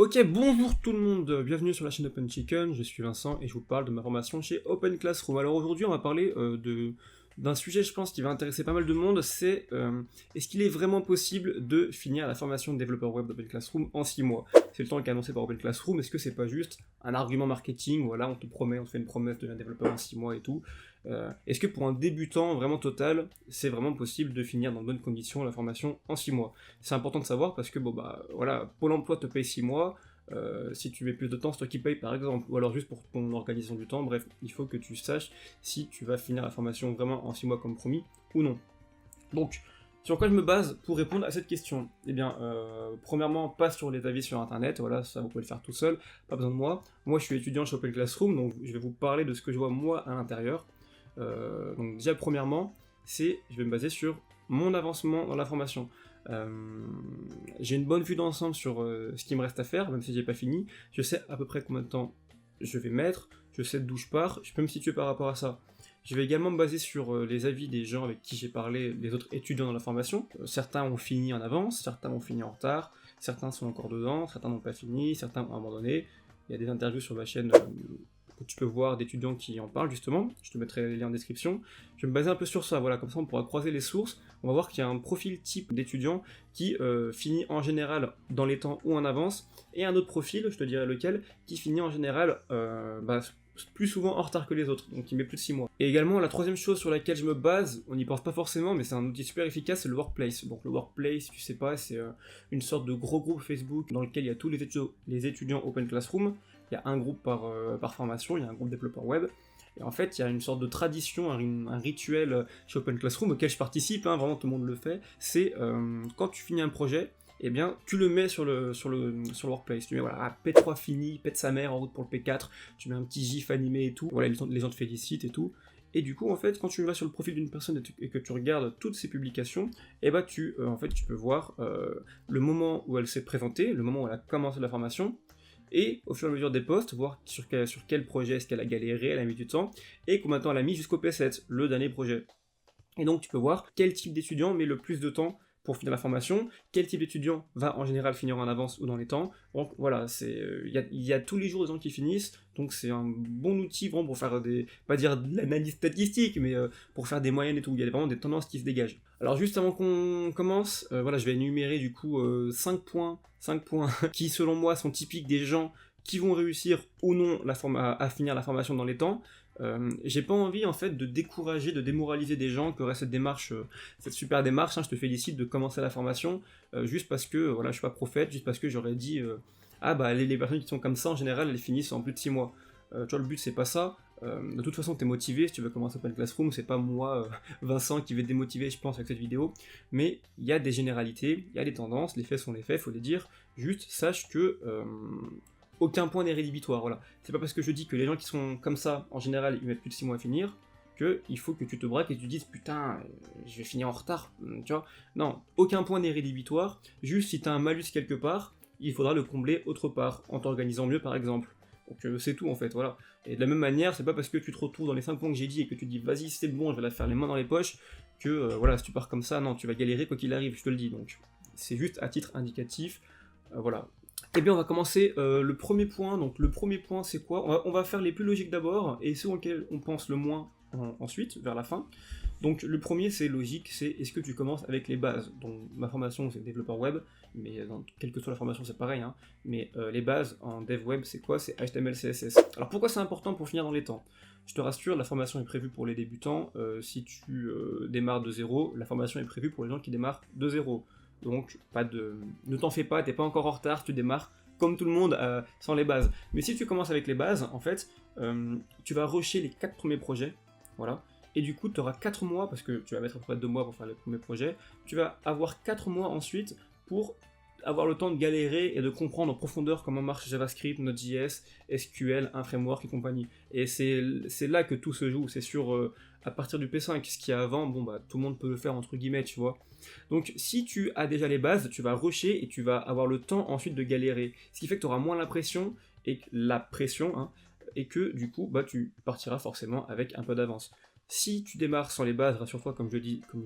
Ok, bonjour tout le monde, bienvenue sur la chaîne Open Chicken, je suis Vincent et je vous parle de ma formation chez Open Classroom. Alors aujourd'hui on va parler d'un sujet je pense qui va intéresser pas mal de monde, c'est est-ce qu'il est vraiment possible de finir la formation de développeur web d'Open Classroom en 6 mois? C'est le temps qui est annoncé par Open Classroom, est-ce que c'est pas juste un argument marketing, voilà, on te promet, on te fait une promesse de devenir développeur en 6 mois et tout. Est-ce que pour un débutant vraiment total, c'est vraiment possible de finir dans de bonnes conditions la formation en 6 mois? C'est important de savoir parce que voilà, Pôle emploi te paye 6 mois, si tu mets plus de temps, c'est toi qui paye par exemple, ou alors juste pour ton organisation du temps, bref, il faut que tu saches si tu vas finir la formation vraiment en 6 mois comme promis ou non. Donc, sur quoi je me base pour répondre à cette question? Eh bien, premièrement, pas sur les avis sur internet, voilà, ça vous pouvez le faire tout seul, pas besoin de moi. Moi je suis étudiant chez Open Classroom, donc je vais vous parler de ce que je vois moi à l'intérieur. Donc déjà premièrement, je vais me baser sur mon avancement dans la formation. J'ai une bonne vue d'ensemble sur ce qui me reste à faire, même si j'ai pas fini. Je sais à peu près combien de temps je vais mettre, je sais d'où je pars, je peux me situer par rapport à ça. Je vais également me baser sur les avis des gens avec qui j'ai parlé, les autres étudiants dans la formation. Certains ont fini en avance, certains ont fini en retard, certains sont encore dedans, certains n'ont pas fini, certains ont abandonné. Il y a des interviews sur ma chaîne que tu peux voir d'étudiants qui en parlent justement, je te mettrai les liens en description. Je vais me baser un peu sur ça, voilà, comme ça on pourra croiser les sources, on va voir qu'il y a un profil type d'étudiant qui finit en général dans les temps ou en avance, et un autre profil, je te dirai lequel, qui finit en général plus souvent en retard que les autres, donc qui met plus de 6 mois. Et également, la troisième chose sur laquelle je me base, on n'y pense pas forcément, mais c'est un outil super efficace, c'est le Workplace. Donc le Workplace, si tu sais pas, c'est une sorte de gros groupe Facebook dans lequel il y a tous les étudiants Open Classroom. Il y a un groupe par formation, il y a un groupe développeur web. Et en fait, il y a une sorte de tradition, un rituel chez Open Classroom auquel je participe, hein, vraiment tout le monde le fait. C'est quand tu finis un projet, eh bien, tu le mets sur le Workplace. Tu mets, voilà, P3 fini, pète sa mère en route pour le P4, tu mets un petit gif animé et tout, voilà, les gens te félicitent et tout. Et du coup, en fait, quand tu vas sur le profil d'une personne et que tu regardes toutes ses publications, eh ben, tu peux voir le moment où elle s'est présentée, le moment où elle a commencé la formation, et au fur et à mesure des posts, voir sur quel projet est-ce qu'elle a galéré, elle a mis du temps, et combien de temps elle a mis jusqu'au P7, le dernier projet. Et donc tu peux voir quel type d'étudiant met le plus de temps pour finir la formation, quel type d'étudiant va en général finir en avance ou dans les temps. Donc voilà, il y a tous les jours des gens qui finissent, donc c'est un bon outil vraiment pour faire pas dire de l'analyse statistique, mais pour faire des moyennes et tout, il y a vraiment des tendances qui se dégagent. Alors juste avant qu'on commence, voilà, je vais énumérer du coup 5 points qui selon moi sont typiques des gens qui vont réussir ou non à finir la formation dans les temps. J'ai pas envie en fait de décourager, de démoraliser des gens qui auraient cette démarche, cette super démarche, hein, je te félicite de commencer la formation, juste parce que, voilà, je suis pas prophète, juste parce que j'aurais dit, ah bah les personnes qui sont comme ça en général elles finissent en plus de 6 mois. Tu vois, le but c'est pas ça, de toute façon t'es motivé, si tu veux commencer Open Classroom, c'est pas moi, Vincent, qui vais te démotiver je pense avec cette vidéo, mais il y a des généralités, il y a des tendances, les faits sont les faits, faut les dire, juste sache que aucun point n'est rédhibitoire, voilà. C'est pas parce que je dis que les gens qui sont comme ça, en général, ils mettent plus de 6 mois à finir, qu'il faut que tu te braques et que tu dises putain, je vais finir en retard, tu vois. Non, aucun point n'est rédhibitoire, juste si t'as un malus quelque part, il faudra le combler autre part, en t'organisant mieux par exemple. Donc c'est tout en fait, voilà. Et de la même manière, c'est pas parce que tu te retrouves dans les 5 points que j'ai dit et que tu te dis vas-y c'est bon, je vais la faire les mains dans les poches, que voilà, si tu pars comme ça, non, tu vas galérer quoi qu'il arrive, je te le dis, donc c'est juste à titre indicatif, voilà. Eh bien on va commencer le premier point, donc le premier point c'est quoi? On va faire les plus logiques d'abord, et ceux auxquels on pense le moins ensuite, vers la fin. Donc le premier c'est logique, c'est est-ce que tu commences avec les bases? Donc ma formation c'est développeur web, mais quelle que soit la formation c'est pareil, hein. Mais les bases en dev web c'est quoi? C'est HTML, CSS. Alors pourquoi c'est important pour finir dans les temps? Je te rassure, la formation est prévue pour les débutants, si tu démarres de zéro, la formation est prévue pour les gens qui démarrent de zéro. Donc ne t'en fais pas, t'es pas encore en retard, tu démarres comme tout le monde sans les bases. Mais si tu commences avec les bases, en fait, tu vas rusher les 4 premiers projets, voilà, et du coup tu auras 4 mois, parce que tu vas mettre à peu près 2 mois pour faire les premiers projets, tu vas avoir 4 mois ensuite pour avoir le temps de galérer et de comprendre en profondeur comment marche JavaScript, Node.js, SQL, un framework et compagnie. Et c'est là que tout se joue, c'est sur à partir du P5, ce qu'il y a avant, bon bah tout le monde peut le faire entre guillemets, tu vois. Donc si tu as déjà les bases, tu vas rusher et tu vas avoir le temps ensuite de galérer, ce qui fait que tu auras moins l'impression et la pression, hein, et que du coup bah tu partiras forcément avec un peu d'avance. Si tu démarres sans les bases, rassure-toi, comme je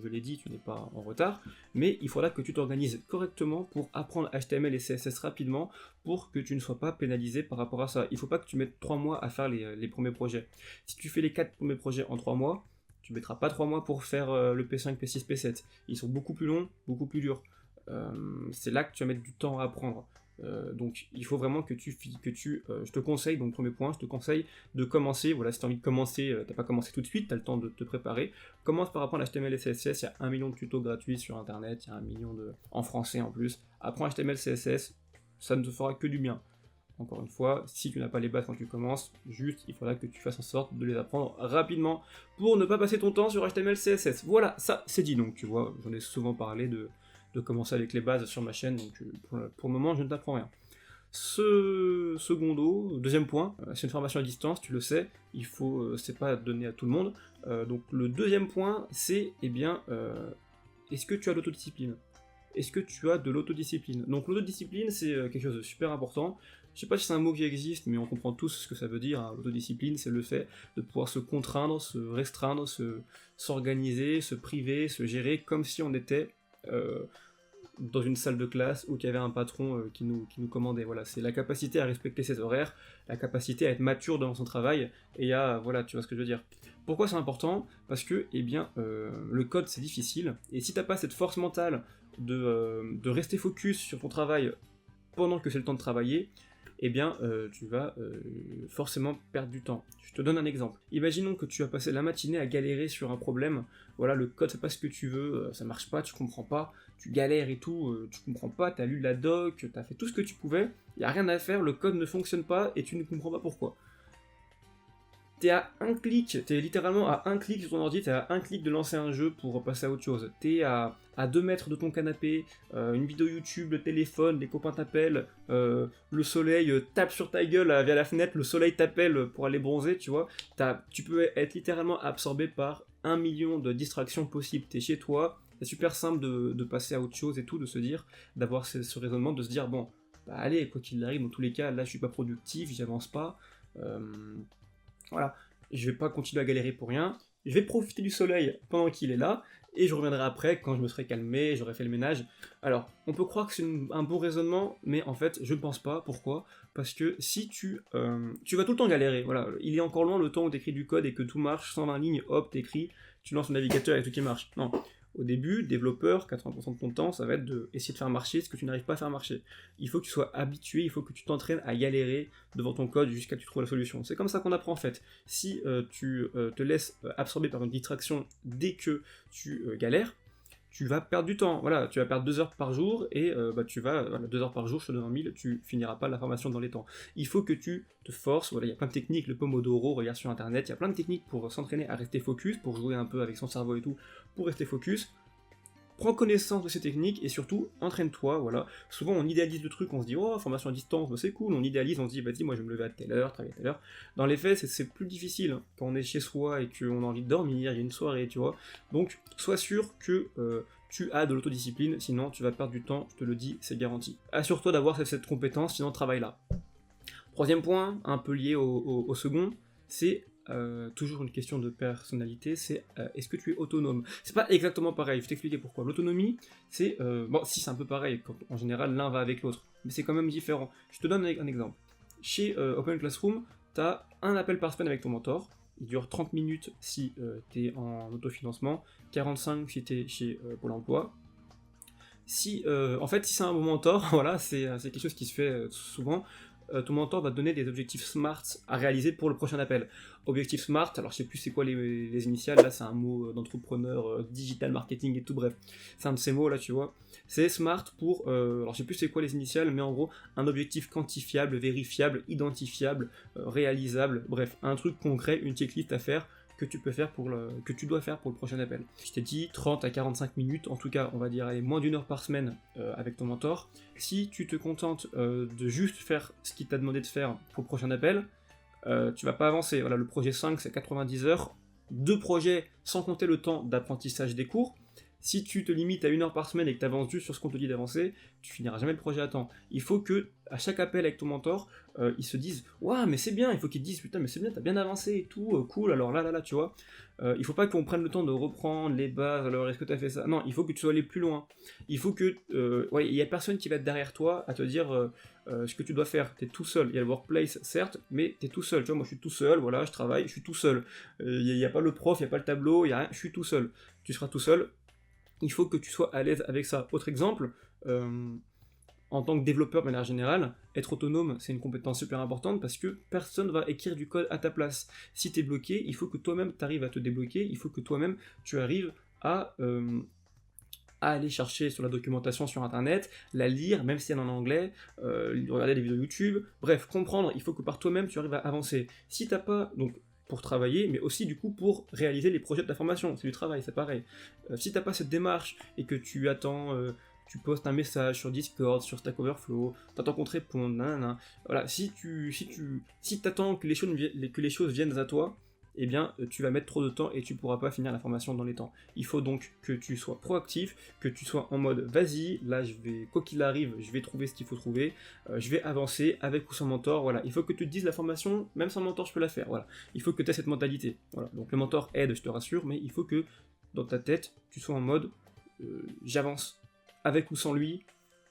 l'ai dit, tu n'es pas en retard, mais il faudra que tu t'organises correctement pour apprendre HTML et CSS rapidement pour que tu ne sois pas pénalisé par rapport à ça. Il ne faut pas que tu mettes 3 mois à faire les premiers projets. Si tu fais les 4 premiers projets en 3 mois, tu ne mettras pas 3 mois pour faire le P5, P6, P7. Ils sont beaucoup plus longs, beaucoup plus durs. C'est là que tu vas mettre du temps à apprendre. Donc il faut vraiment je te conseille, donc premier point, je te conseille de commencer, voilà, si tu as envie de commencer, t'as pas commencé tout de suite, tu as le temps de te préparer, commence par apprendre HTML et CSS, il y a 1 million de tutos gratuits sur internet, il y a 1 million en français en plus, apprends HTML, CSS, ça ne te fera que du bien. Encore une fois, si tu n'as pas les bases quand tu commences, juste il faudra que tu fasses en sorte de les apprendre rapidement pour ne pas passer ton temps sur HTML, CSS. Voilà, ça c'est dit, donc tu vois, j'en ai souvent parlé de commencer avec les bases sur ma chaîne, donc pour le moment je ne t'apprends rien. Deuxième point, c'est une formation à distance, tu le sais, c'est pas donné à tout le monde. Donc le deuxième point, c'est est-ce que tu as l'autodiscipline? Est-ce que tu as de l'autodiscipline? Donc l'autodiscipline, c'est quelque chose de super important. Je sais pas si c'est un mot qui existe, mais on comprend tous ce que ça veut dire, hein. L'autodiscipline, c'est le fait de pouvoir se contraindre, se restreindre, s'organiser, se priver, se gérer, comme si on était dans une salle de classe où il y avait un patron qui nous commandait. Voilà, c'est la capacité à respecter ses horaires, la capacité à être mature dans son travail, et voilà, tu vois ce que je veux dire. Pourquoi c'est important? Parce que, le code c'est difficile, et si t'as pas cette force mentale de rester focus sur ton travail pendant que c'est le temps de travailler, tu vas forcément perdre du temps. Je te donne un exemple. Imaginons que tu as passé la matinée à galérer sur un problème, voilà, le code c'est pas ce que tu veux, ça marche pas, tu comprends pas, tu galères et tout, tu comprends pas, t'as lu la doc, t'as fait tout ce que tu pouvais, y a rien à faire, le code ne fonctionne pas et tu ne comprends pas pourquoi. T'es littéralement à un clic sur ton ordi, t'es à un clic de lancer un jeu pour passer à autre chose. T'es à 2 mètres de ton canapé, une vidéo YouTube, le téléphone, les copains t'appellent, le soleil tape sur ta gueule via la fenêtre, le soleil t'appelle pour aller bronzer, tu vois. Tu peux être littéralement absorbé par 1 million de distractions possibles. T'es chez toi, c'est super simple de passer à autre chose et tout, de se dire, d'avoir ce raisonnement, de se dire, bon, bah allez, quoi qu'il arrive, dans tous les cas, là je suis pas productif, j'avance pas, voilà, je vais pas continuer à galérer pour rien, je vais profiter du soleil pendant qu'il est là, et je reviendrai après quand je me serai calmé, j'aurai fait le ménage. Alors, on peut croire que c'est un bon raisonnement, mais en fait, je ne pense pas. Pourquoi? Parce que si tu vas tout le temps galérer, voilà, il est encore loin le temps où tu écris du code et que tout marche, 120 lignes, hop, t'écris, tu lances ton navigateur et tout qui marche. Non. Au début, développeur, 80% de ton temps, ça va être d'essayer de faire marcher ce que tu n'arrives pas à faire marcher. Il faut que tu sois habitué, il faut que tu t'entraînes à galérer devant ton code jusqu'à ce que tu trouves la solution. C'est comme ça qu'on apprend en fait. Si tu te laisses absorber par une distraction dès que tu galères, tu vas perdre du temps. Voilà, tu vas perdre 2 heures par jour et 2 heures par jour, je te donne en 1000, tu finiras pas la formation dans les temps. Il faut que tu te forces. Voilà, il y a plein de techniques, le Pomodoro, regarde sur internet, il y a plein de techniques pour s'entraîner à rester focus, pour jouer un peu avec son cerveau et tout, pour rester focus. Prends connaissance de ces techniques et surtout entraîne-toi, voilà. Souvent on idéalise le truc, on se dit oh formation à distance, bah, c'est cool, on idéalise, on se dit vas-y moi je vais me lever à telle heure, travailler à telle heure. Dans les faits c'est plus difficile hein, quand on est chez soi et qu'on a envie de dormir, il y a une soirée, tu vois. Donc sois sûr que tu as de l'autodiscipline, sinon tu vas perdre du temps, je te le dis, c'est garanti. Assure-toi d'avoir cette compétence, sinon travaille là. Troisième point, un peu lié au second, c'est toujours une question de personnalité, c'est est-ce que tu es autonome? C'est pas exactement pareil, je vais t'expliquer pourquoi. L'autonomie, c'est... si c'est un peu pareil, en général l'un va avec l'autre, mais c'est quand même différent. Je te donne un exemple. Chez Open Classroom, tu as un appel par semaine avec ton mentor, il dure 30 minutes si tu es en autofinancement, 45 si tu es chez Pôle emploi. Si c'est un bon mentor, voilà, c'est quelque chose qui se fait souvent, ton mentor va te donner des objectifs SMART à réaliser pour le prochain appel. Objectifs SMART, alors je sais plus c'est quoi les initiales, là c'est un mot d'entrepreneur, digital marketing et tout, bref. C'est un de ces mots là, tu vois. C'est SMART pour, alors je sais plus c'est quoi les initiales, mais en gros, un objectif quantifiable, vérifiable, identifiable, réalisable, bref, un truc concret, une checklist à faire, que tu dois faire pour le prochain appel. Je t'ai dit 30 à 45 minutes, en tout cas on va dire allez, moins d'1 heure par semaine avec ton mentor. Si tu te contentes de juste faire ce qu'il t'a demandé de faire pour le prochain appel, tu vas pas avancer. Voilà, le projet 5 c'est 90 heures, 2 projets sans compter le temps d'apprentissage des cours, Si tu te limites à 1 heure par semaine et que tu avances juste sur ce qu'on te dit d'avancer, tu finiras jamais le projet à temps. Il faut que, à chaque appel avec ton mentor, ils se disent « Waouh, mais c'est bien !» Il faut qu'ils te disent « Putain, mais c'est bien, t'as bien avancé et tout, cool, alors là, tu vois. » Il faut pas qu'on prenne le temps de reprendre les bases, alors est-ce que t'as fait ça? Non, il faut que tu sois allé plus loin. Il faut que... ouais, il y a personne qui va être derrière toi à te dire ce que tu dois faire. T'es tout seul. Il y a le workplace, certes, mais t'es tout seul. Tu vois, moi je suis tout seul, voilà, je travaille, je suis tout seul. Il y a pas le prof, il y a pas le tableau, il y a rien, je suis tout seul. Tu seras tout seul. Il faut que tu sois à l'aise avec ça. Autre exemple, en tant que développeur de manière générale, être autonome, c'est une compétence super importante parce que personne va écrire du code à ta place. Si tu es bloqué, il faut que toi-même tu arrives à te débloquer, il faut que toi-même tu arrives à aller chercher sur la documentation sur internet, la lire, même si elle est en anglais, regarder des vidéos YouTube, bref, comprendre, il faut que par toi-même tu arrives à avancer. Si t'as pas, donc pour travailler, mais aussi du coup pour réaliser les projets de ta formation, c'est du travail, c'est pareil. Si t'as pas cette démarche et que tu attends, tu postes un message sur Discord, sur Stack Overflow, t'attends qu'on te réponde, nanana, voilà, si t'attends que les choses viennent à toi, eh bien, tu vas mettre trop de temps et tu pourras pas finir la formation dans les temps. Il faut donc que tu sois proactif, que tu sois en mode vas-y, là quoi qu'il arrive, je vais trouver ce qu'il faut trouver, je vais avancer avec ou sans mentor, voilà. Il faut que tu te dises la formation, même sans mentor, je peux la faire, voilà. Il faut que tu aies cette mentalité, voilà. Donc le mentor aide, je te rassure, mais il faut que dans ta tête, tu sois en mode j'avance, avec ou sans lui,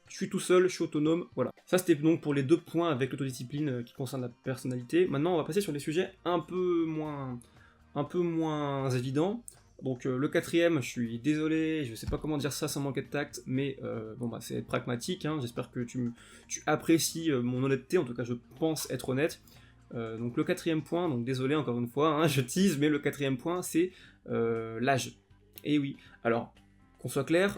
je suis tout seul, je suis autonome, voilà. Ça c'était donc pour les 2 points avec l'autodiscipline qui concernent la personnalité. Maintenant on va passer sur des sujets un peu moins évidents. Donc le 4e, je suis désolé, je sais pas comment dire ça sans manquer de tact, mais bon bah c'est être pragmatique, hein. J'espère que tu apprécies mon honnêteté, en tout cas je pense être honnête. Donc le 4e point, donc désolé encore une fois, hein, je tease, mais le 4e point c'est l'âge. Et oui, alors qu'on soit clair,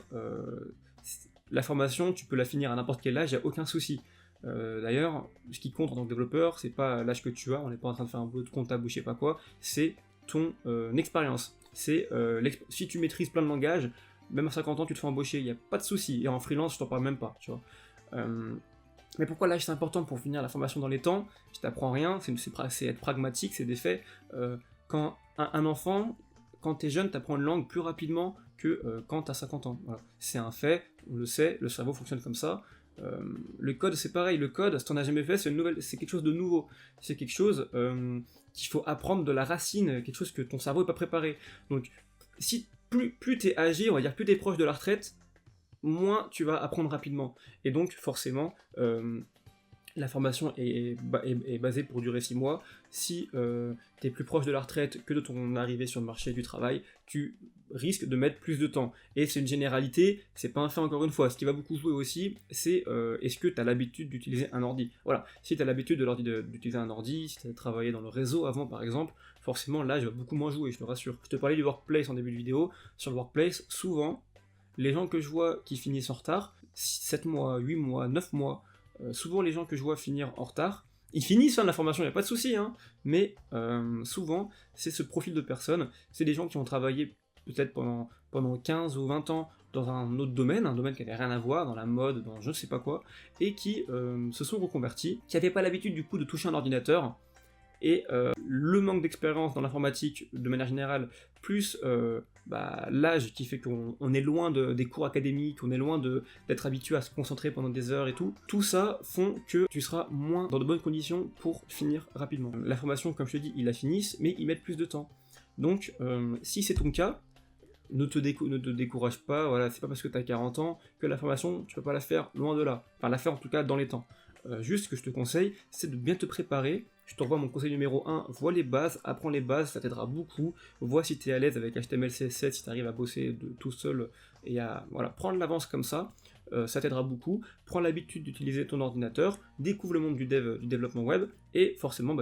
la formation, tu peux la finir à n'importe quel âge, il n'y a aucun souci. D'ailleurs, ce qui compte en tant que développeur, c'est pas l'âge que tu as, on n'est pas en train de faire un boulot de comptable ou je sais pas quoi, c'est ton expérience. C'est si tu maîtrises plein de langages, même à 50 ans tu te fais embaucher, il n'y a pas de souci. Et en freelance, je t'en parle même pas, tu vois. Mais pourquoi l'âge c'est important pour finir la formation dans les temps? Je t'apprends rien, c'est être pragmatique, c'est des faits. Quand un enfant, quand t'es jeune, t'apprends une langue plus rapidement que quand t'as 50 ans. Voilà. C'est un fait, on le sait, le cerveau fonctionne comme ça. Le code, c'est pareil, le code, si t'en as jamais fait, c'est quelque chose de nouveau. C'est quelque chose qu'il faut apprendre de la racine, quelque chose que ton cerveau n'est pas préparé. Donc, si plus t'es âgé, on va dire plus t'es proche de la retraite, moins tu vas apprendre rapidement. Et donc, forcément, la formation est basée pour durer 6 mois. Si tu es plus proche de la retraite que de ton arrivée sur le marché du travail, tu risques de mettre plus de temps. Et c'est une généralité, c'est pas un fait encore une fois. Ce qui va beaucoup jouer aussi, c'est est-ce que tu as l'habitude d'utiliser un ordi. Voilà, si tu as l'habitude d'utiliser un ordi, si tu as travaillé dans le réseau avant par exemple, forcément l'âge va beaucoup moins jouer, je te rassure. Je te parlais du workplace en début de vidéo. Sur le workplace, souvent, les gens que je vois qui finissent en retard, 7 mois, 8 mois, 9 mois, souvent les gens que je vois finir en retard, ils finissent la formation, il n'y a pas de souci, hein, mais souvent c'est ce profil de personnes, c'est des gens qui ont travaillé peut-être pendant 15 ou 20 ans dans un autre domaine, un domaine qui n'avait rien à voir, dans la mode, dans je ne sais pas quoi, et qui se sont reconvertis, qui n'avaient pas l'habitude du coup de toucher un ordinateur, et le manque d'expérience dans l'informatique de manière générale, plus l'âge qui fait qu'on est loin des cours académiques, on est loin d'être habitué à se concentrer pendant des heures et tout ça font que tu seras moins dans de bonnes conditions pour finir rapidement. La formation, comme je te dis, ils la finissent, mais ils mettent plus de temps. Donc, si c'est ton cas, ne te décourage pas, voilà, c'est pas parce que tu as 40 ans que la formation, tu peux pas la faire, loin de là. Enfin, la faire en tout cas dans les temps. Juste ce que je te conseille, c'est de bien te préparer. Je t'envoie mon conseil numéro 1, vois les bases, apprends les bases, ça t'aidera beaucoup. Vois si tu es à l'aise avec HTML, CSS, si tu arrives à bosser tout seul et à prendre l'avance comme ça, ça t'aidera beaucoup. Prends l'habitude d'utiliser ton ordinateur, découvre le monde du développement web, et forcément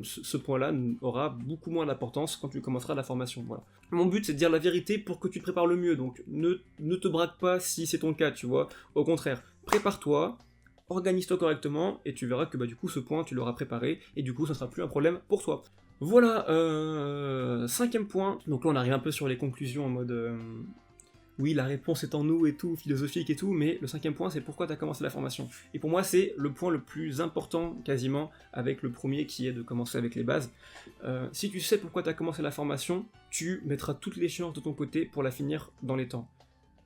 ce point-là aura beaucoup moins d'importance quand tu commenceras la formation. Voilà. Mon but c'est de dire la vérité pour que tu te prépares le mieux, donc ne te braque pas si c'est ton cas, tu vois. Au contraire, prépare-toi, organise-toi correctement, et tu verras que du coup ce point tu l'auras préparé, et du coup ça ne sera plus un problème pour toi. Voilà, 5e point, donc là on arrive un peu sur les conclusions en mode... oui, la réponse est en nous et tout, philosophique et tout, mais le 5e point, c'est pourquoi tu as commencé la formation. Et pour moi, c'est le point le plus important, quasiment, avec le premier qui est de commencer avec les bases. Si tu sais pourquoi tu as commencé la formation, tu mettras toutes les chances de ton côté pour la finir dans les temps.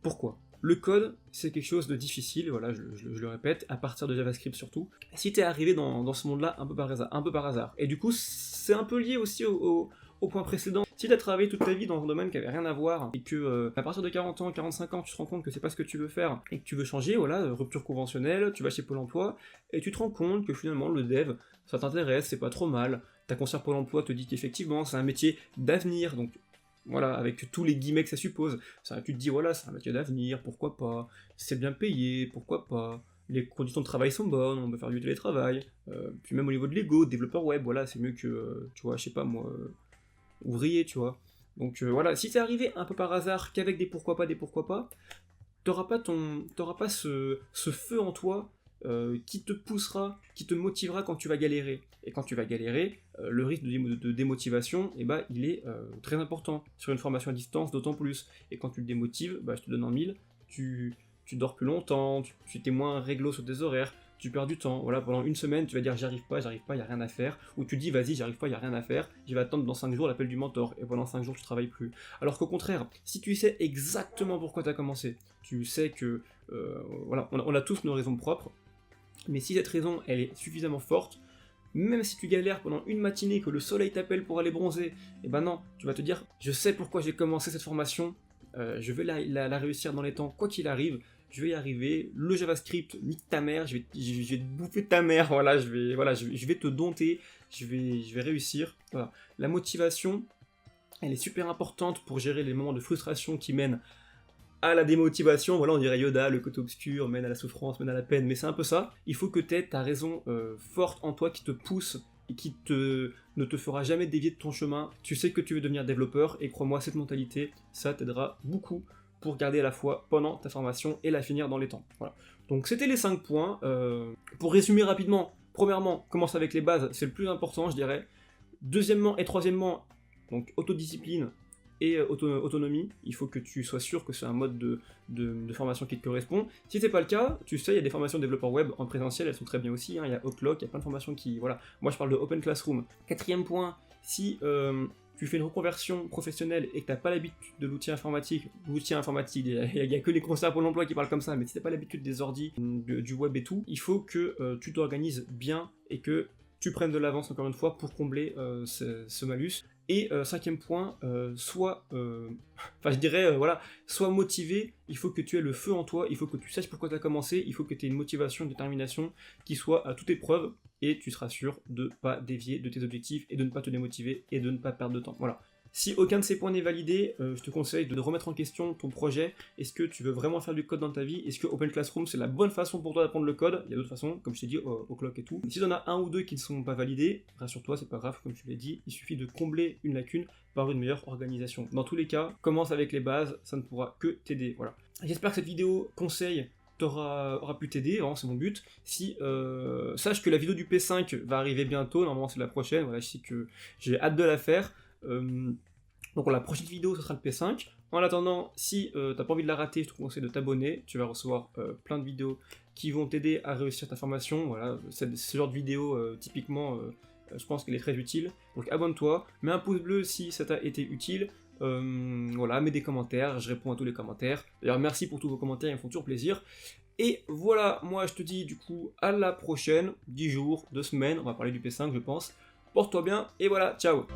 Pourquoi ? Le code, c'est quelque chose de difficile, voilà, je le répète, à partir de JavaScript surtout. Si t'es arrivé dans ce monde-là un peu par hasard, et du coup, c'est un peu lié aussi au point précédent. Si t'as travaillé toute ta vie dans un domaine qui avait rien à voir, et que à partir de 40 ans, 45 ans, tu te rends compte que c'est pas ce que tu veux faire, et que tu veux changer, voilà, rupture conventionnelle, tu vas chez Pôle emploi, et tu te rends compte que finalement, le dev, ça t'intéresse, c'est pas trop mal, ta conseillère Pôle emploi te dit qu'effectivement, c'est un métier d'avenir, donc voilà, avec tous les guillemets que ça suppose. Ça, tu te dis, voilà, c'est un métier d'avenir, pourquoi pas, c'est bien payé, pourquoi pas, les conditions de travail sont bonnes, on peut faire du télétravail, puis même au niveau de l'ego, développeur web, voilà, c'est mieux que, tu vois, je sais pas moi, ouvrier, tu vois. Donc voilà, si c'est arrivé un peu par hasard, qu'avec des pourquoi pas, t'auras pas ce feu en toi qui te poussera, qui te motivera quand tu vas galérer. Et quand tu vas galérer, le risque de démotivation, il est très important. Sur une formation à distance, d'autant plus. Et quand tu te démotives, je te donne en mille, tu dors plus longtemps, tu t'es moins réglo sur tes horaires, tu perds du temps. Voilà, pendant une semaine, tu vas dire j'arrive pas, y a rien à faire. Ou tu dis vas-y, j'arrive pas, y a rien à faire, je vais attendre dans 5 jours l'appel du mentor. Et pendant 5 jours, tu travailles plus. Alors qu'au contraire, si tu sais exactement pourquoi tu as commencé, tu sais que, voilà, on a tous nos raisons propres, mais si cette raison, elle est suffisamment forte, même si tu galères pendant une matinée, que le soleil t'appelle pour aller bronzer, et non, tu vas te dire, je sais pourquoi j'ai commencé cette formation, je vais la réussir dans les temps, quoi qu'il arrive, je vais y arriver, le JavaScript, nique ta mère, je vais te bouffer ta mère, voilà, je vais te dompter, je vais réussir, voilà. La motivation, elle est super importante pour gérer les moments de frustration qui mènent à la démotivation, voilà, on dirait Yoda, le côté obscur mène à la souffrance, mène à la peine, mais c'est un peu ça. Il faut que tu aies ta raison forte en toi qui te pousse et qui ne te fera jamais dévier de ton chemin. Tu sais que tu veux devenir développeur et crois-moi, cette mentalité, ça t'aidera beaucoup pour garder la foi pendant ta formation et la finir dans les temps. Voilà. Donc c'était les 5 points. Pour résumer rapidement, premièrement, commence avec les bases, c'est le plus important, je dirais. Deuxièmement et troisièmement, donc autodiscipline et autonomie, il faut que tu sois sûr que c'est un mode de formation qui te correspond. Si c'est pas le cas, tu sais, il y a des formations de développeurs web en présentiel, elles sont très bien aussi, il y a Outlook, il y a plein de formations qui, voilà, moi je parle de Open Classroom. Quatrième point, si tu fais une reconversion professionnelle et que t'as pas l'habitude de l'outil informatique, il y a que les conseillers Pôle emploi qui parlent comme ça, mais si t'as pas l'habitude des ordis, du web et tout, il faut que tu t'organises bien et que tu prennes de l'avance encore une fois pour combler ce malus. Et 5e point, sois motivé, il faut que tu aies le feu en toi, il faut que tu saches pourquoi tu as commencé, il faut que tu aies une motivation, une détermination qui soit à toute épreuve, et tu seras sûr de ne pas dévier de tes objectifs, et de ne pas te démotiver, et de ne pas perdre de temps. Voilà. Si aucun de ces points n'est validé, je te conseille de remettre en question ton projet. Est-ce que tu veux vraiment faire du code dans ta vie? Est-ce que Open Classroom c'est la bonne façon pour toi d'apprendre le code? Il y a d'autres façons, comme je t'ai dit, au clock et tout. Si tu en as un ou deux qui ne sont pas validés, rassure-toi, c'est pas grave, comme je l'ai dit, il suffit de combler une lacune par une meilleure organisation. Dans tous les cas, commence avec les bases, ça ne pourra que t'aider. Voilà. J'espère que cette vidéo conseil aura pu t'aider, hein, c'est mon but. Si sache que la vidéo du P5 va arriver bientôt, normalement c'est la prochaine, voilà, je sais que j'ai hâte de la faire. Donc la prochaine vidéo ce sera le P5. En attendant, si t'as pas envie de la rater, je te conseille de t'abonner. Tu vas recevoir plein de vidéos qui vont t'aider à réussir ta formation. Voilà, ce genre de vidéo typiquement, je pense qu'elle est très utile. Donc abonne-toi, mets un pouce bleu si ça t'a été utile. Voilà, mets des commentaires, je réponds à tous les commentaires. D'ailleurs, merci pour tous vos commentaires, ils me font toujours plaisir. Et voilà, moi je te dis du coup à la prochaine, 10 jours, 2 semaines, on va parler du P5 je pense. Porte-toi bien et voilà, ciao!